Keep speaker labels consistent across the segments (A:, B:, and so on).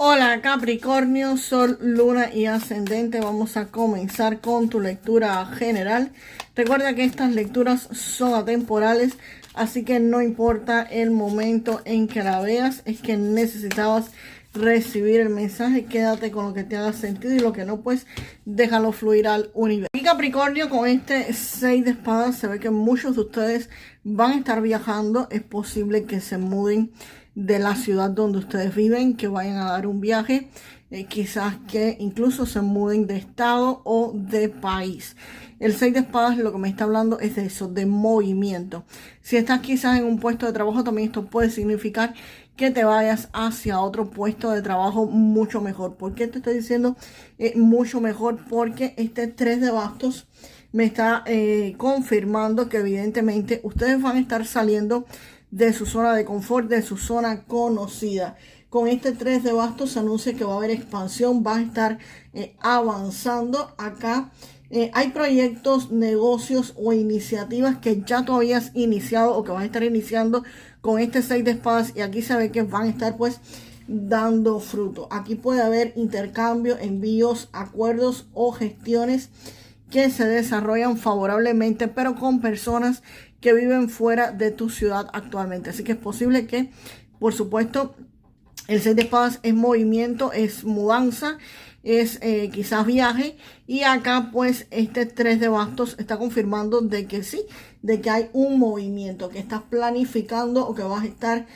A: Hola Capricornio, Sol, Luna y Ascendente. Vamos a comenzar con tu lectura general. Recuerda que estas lecturas son atemporales, así que no importa el momento en que la veas, es que necesitabas recibir el mensaje. Quédate con lo que te haga sentido y lo que no, pues déjalo fluir al universo. Y Capricornio, con este 6 de espadas se ve que muchos de ustedes van a estar viajando. Es posible que se muden de la ciudad donde ustedes viven, que vayan a dar un viaje, quizás que incluso se muden de estado o de país. El 6 de espadas lo que me está hablando es de eso, de movimiento. Si estás quizás en un puesto de trabajo, también esto puede significar que te vayas hacia otro puesto de trabajo mucho mejor. ¿Por qué te estoy diciendo mucho mejor? Porque este 3 de bastos me está confirmando que evidentemente ustedes van a estar saliendo de su zona de confort, de su zona conocida. Con este 3 de bastos se anuncia que va a haber expansión, va a estar avanzando acá. Hay proyectos, negocios o iniciativas que ya tú habías iniciado o que vas a estar iniciando con este 6 de espadas, y aquí se ve que van a estar pues dando fruto. Aquí puede haber intercambio, envíos, acuerdos o gestiones que se desarrollan favorablemente, pero con personas que viven fuera de tu ciudad actualmente. Así que es posible que, por supuesto, el 6 de espadas es movimiento, es mudanza, es quizás viaje. Y acá pues este 3 de bastos está confirmando de que sí, de que hay un movimiento, que estás planificando o que vas a estar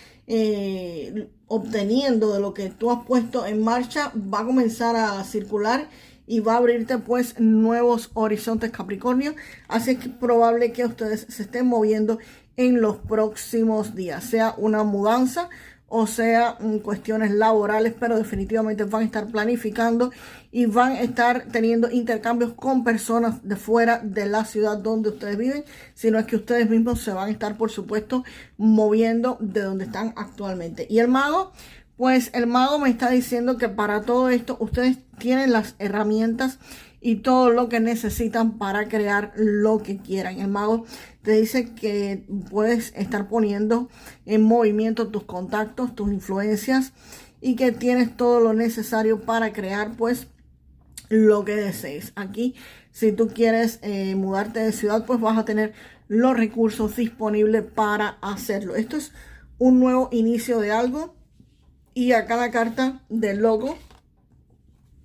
A: obteniendo de lo que tú has puesto en marcha. Va a comenzar a circular y va a abrirte pues nuevos horizontes, Capricornio. Así que es probable que ustedes se estén moviendo en los próximos días, sea una mudanza o sea cuestiones laborales, pero definitivamente van a estar planificando y van a estar teniendo intercambios con personas de fuera de la ciudad donde ustedes viven, sino es que ustedes mismos se van a estar, por supuesto, moviendo de donde están actualmente. Y el mago, pues el mago me está diciendo que para todo esto ustedes tienen las herramientas y todo lo que necesitan para crear lo que quieran. El mago te dice que puedes estar poniendo en movimiento tus contactos, tus influencias, y que tienes todo lo necesario para crear pues lo que desees. Aquí, si tú quieres mudarte de ciudad, pues vas a tener los recursos disponibles para hacerlo. Esto es un nuevo inicio de algo. Y acá la carta del loco,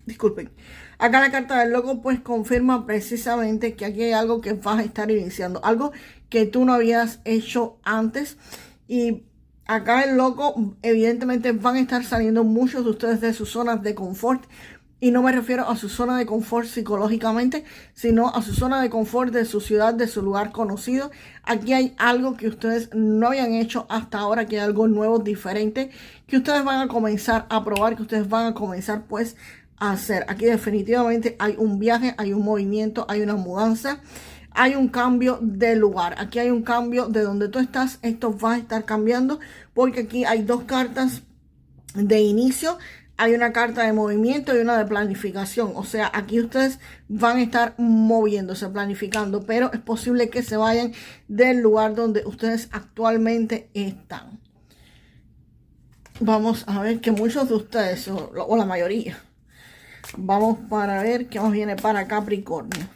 A: disculpen, acá la carta del loco pues confirma precisamente que aquí hay algo que vas a estar iniciando, algo que tú no habías hecho antes. Y acá el loco, evidentemente van a estar saliendo muchos de ustedes de sus zonas de confort. Y no me refiero a su zona de confort psicológicamente, sino a su zona de confort de su ciudad, de su lugar conocido. Aquí hay algo que ustedes no habían hecho hasta ahora, que hay algo nuevo, diferente, que ustedes van a comenzar a probar, que ustedes van a comenzar pues a hacer. Aquí definitivamente hay un viaje, hay un movimiento, hay una mudanza, hay un cambio de lugar. Aquí hay un cambio de donde tú estás. Esto va a estar cambiando porque aquí hay dos cartas de inicio. Hay una carta de movimiento y una de planificación. O sea, aquí ustedes van a estar moviéndose, planificando, pero es posible que se vayan del lugar donde ustedes actualmente están. Vamos a ver que muchos de ustedes, o la mayoría, vamos para ver qué más viene para Capricornio.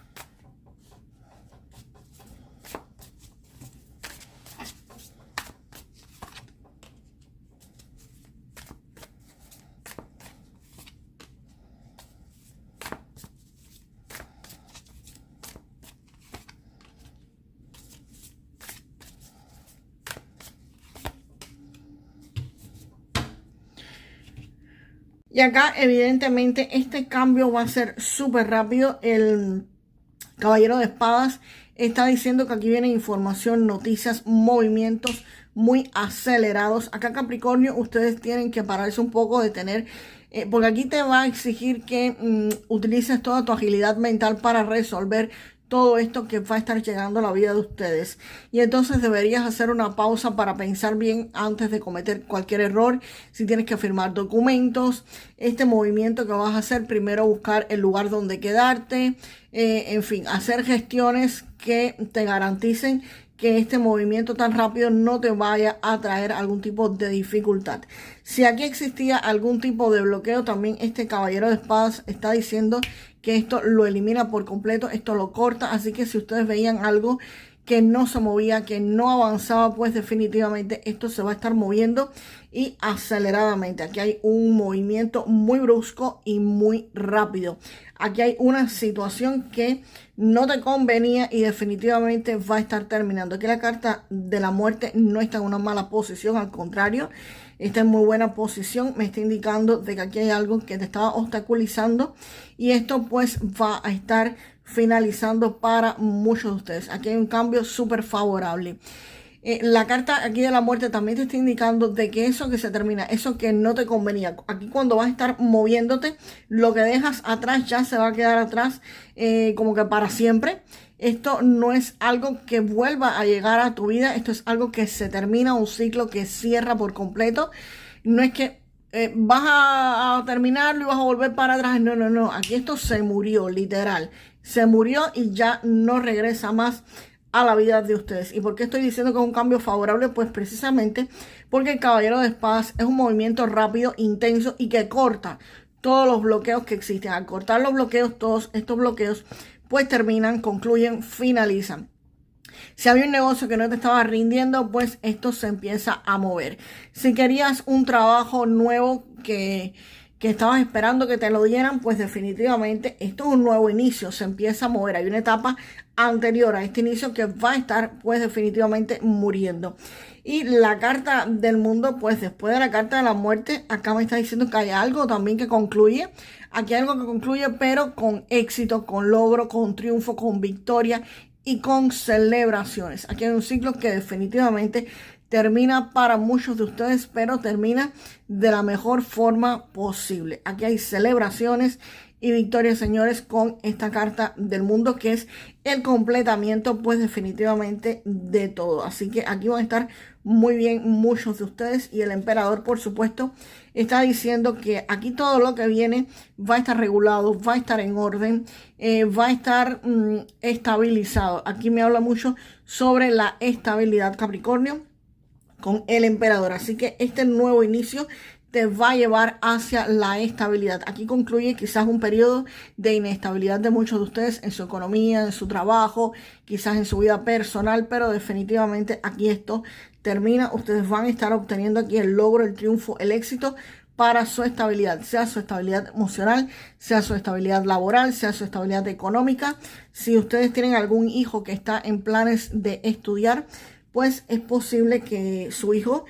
A: Y acá evidentemente este cambio va a ser súper rápido. El caballero de espadas está diciendo que aquí viene información, noticias, movimientos muy acelerados. Acá Capricornio, ustedes tienen que pararse un poco, de tener porque aquí te va a exigir que utilices toda tu agilidad mental para resolver todo esto que va a estar llegando a la vida de ustedes. Y entonces deberías hacer una pausa para pensar bien antes de cometer cualquier error. Si tienes que firmar documentos, este movimiento que vas a hacer, primero buscar el lugar donde quedarte, en fin, hacer gestiones que te garanticen que este movimiento tan rápido no te vaya a traer algún tipo de dificultad. Si aquí existía algún tipo de bloqueo, también este caballero de espadas está diciendo que esto lo elimina por completo, esto lo corta. Así que si ustedes veían algo que no se movía, que no avanzaba, pues definitivamente esto se va a estar moviendo y aceleradamente. Aquí hay un movimiento muy brusco y muy rápido. Aquí hay una situación que no te convenía y definitivamente va a estar terminando. Aquí la carta de la muerte no está en una mala posición, al contrario, está en muy buena posición. Me está indicando de que aquí hay algo que te estaba obstaculizando y esto pues va a estar finalizando para muchos de ustedes. Aquí hay un cambio súper favorable. La carta aquí de la muerte también te está indicando de que eso que se termina, eso que no te convenía, aquí cuando vas a estar moviéndote, lo que dejas atrás ya se va a quedar atrás como que para siempre. Esto no es algo que vuelva a llegar a tu vida, esto es algo que se termina, un ciclo que cierra por completo. No es que vas a terminarlo y vas a volver para atrás, no, no, no, aquí esto se murió, literal, se murió y ya no regresa más a la vida de ustedes. ¿Y por qué estoy diciendo que es un cambio favorable? Pues precisamente porque el caballero de espadas es un movimiento rápido, intenso y que corta todos los bloqueos que existen. Al cortar los bloqueos, todos estos bloqueos pues terminan, concluyen, finalizan. Si había un negocio que no te estaba rindiendo, pues esto se empieza a mover. Si querías un trabajo nuevo que estabas esperando que te lo dieran, pues definitivamente esto es un nuevo inicio, se empieza a mover. Hay una etapa anterior a este inicio que va a estar pues definitivamente muriendo. Y la carta del mundo, pues después de la carta de la muerte, acá me está diciendo que hay algo también que concluye. Aquí hay algo que concluye, pero con éxito, con logro, con triunfo, con victoria y con celebraciones. Aquí hay un ciclo que definitivamente termina para muchos de ustedes, pero termina de la mejor forma posible. Aquí hay celebraciones y victorias, señores, con esta carta del mundo, que es el completamiento, pues definitivamente de todo. Así que aquí van a estar muy bien muchos de ustedes, y el emperador, por supuesto, está diciendo que aquí todo lo que viene va a estar regulado, va a estar en orden, va a estar estabilizado. Aquí me habla mucho sobre la estabilidad, Capricornio, con el emperador. Así que este nuevo inicio te va a llevar hacia la estabilidad. Aquí concluye quizás un periodo de inestabilidad de muchos de ustedes en su economía, en su trabajo, quizás en su vida personal, pero definitivamente aquí esto termina. Ustedes van a estar obteniendo aquí el logro, el triunfo, el éxito para su estabilidad, sea su estabilidad emocional, sea su estabilidad laboral, sea su estabilidad económica. Si ustedes tienen algún hijo que está en planes de estudiar, pues es posible que su hijo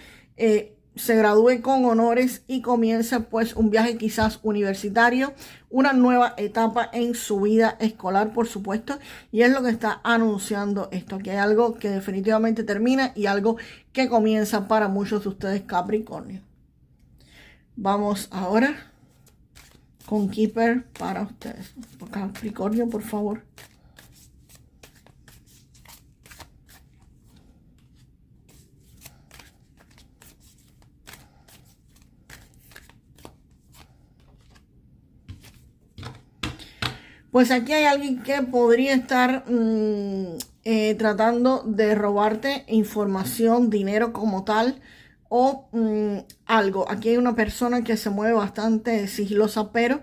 A: se gradúe con honores y comience pues un viaje quizás universitario, una nueva etapa en su vida escolar, por supuesto. Y es lo que está anunciando esto, que hay algo que definitivamente termina y algo que comienza para muchos de ustedes, Capricornio. Vamos ahora con Keeper para ustedes. Capricornio, por favor. Pues aquí hay alguien que podría estar tratando de robarte información, dinero como tal, o algo. Aquí hay una persona que se mueve bastante sigilosa, pero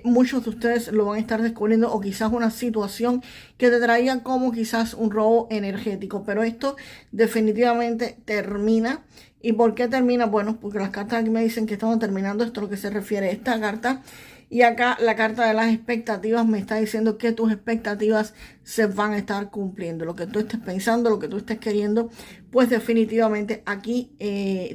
A: muchos de ustedes lo van a estar descubriendo, o quizás una situación que te traía como quizás un robo energético. Pero esto definitivamente termina. ¿Y por qué termina? Bueno, porque las cartas aquí me dicen que estamos terminando. Esto es lo que se refiere a esta carta. Y acá la carta de las expectativas me está diciendo que tus expectativas se van a estar cumpliendo. Lo que tú estés pensando, lo que tú estés queriendo, pues definitivamente aquí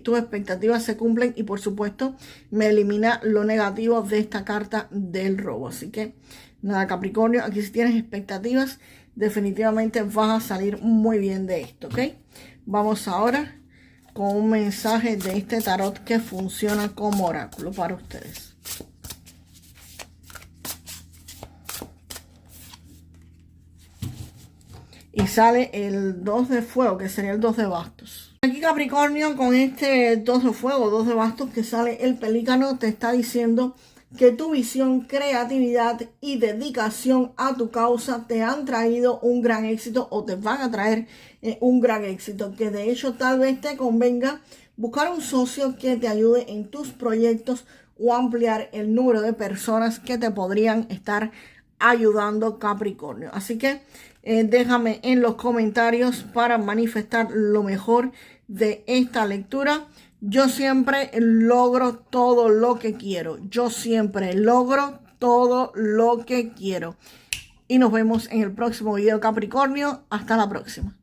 A: tus expectativas se cumplen. Y por supuesto me elimina lo negativo de esta carta del robo. Así que nada, Capricornio, aquí si tienes expectativas, definitivamente vas a salir muy bien de esto, ¿ok? Vamos ahora con un mensaje de este tarot que funciona como oráculo para ustedes. Y sale el 2 de fuego, que sería el 2 de bastos. Aquí, Capricornio, con este 2 de fuego, 2 de bastos, que sale el pelícano, te está diciendo que tu visión, creatividad y dedicación a tu causa te han traído un gran éxito o te van a traer un gran éxito, que de hecho tal vez te convenga buscar un socio que te ayude en tus proyectos o ampliar el número de personas que te podrían estar ayudando, Capricornio. Así que déjame en los comentarios para manifestar lo mejor de esta lectura. Yo siempre logro todo lo que quiero. Yo siempre logro todo lo que quiero. Y nos vemos en el próximo video, Capricornio. Hasta la próxima.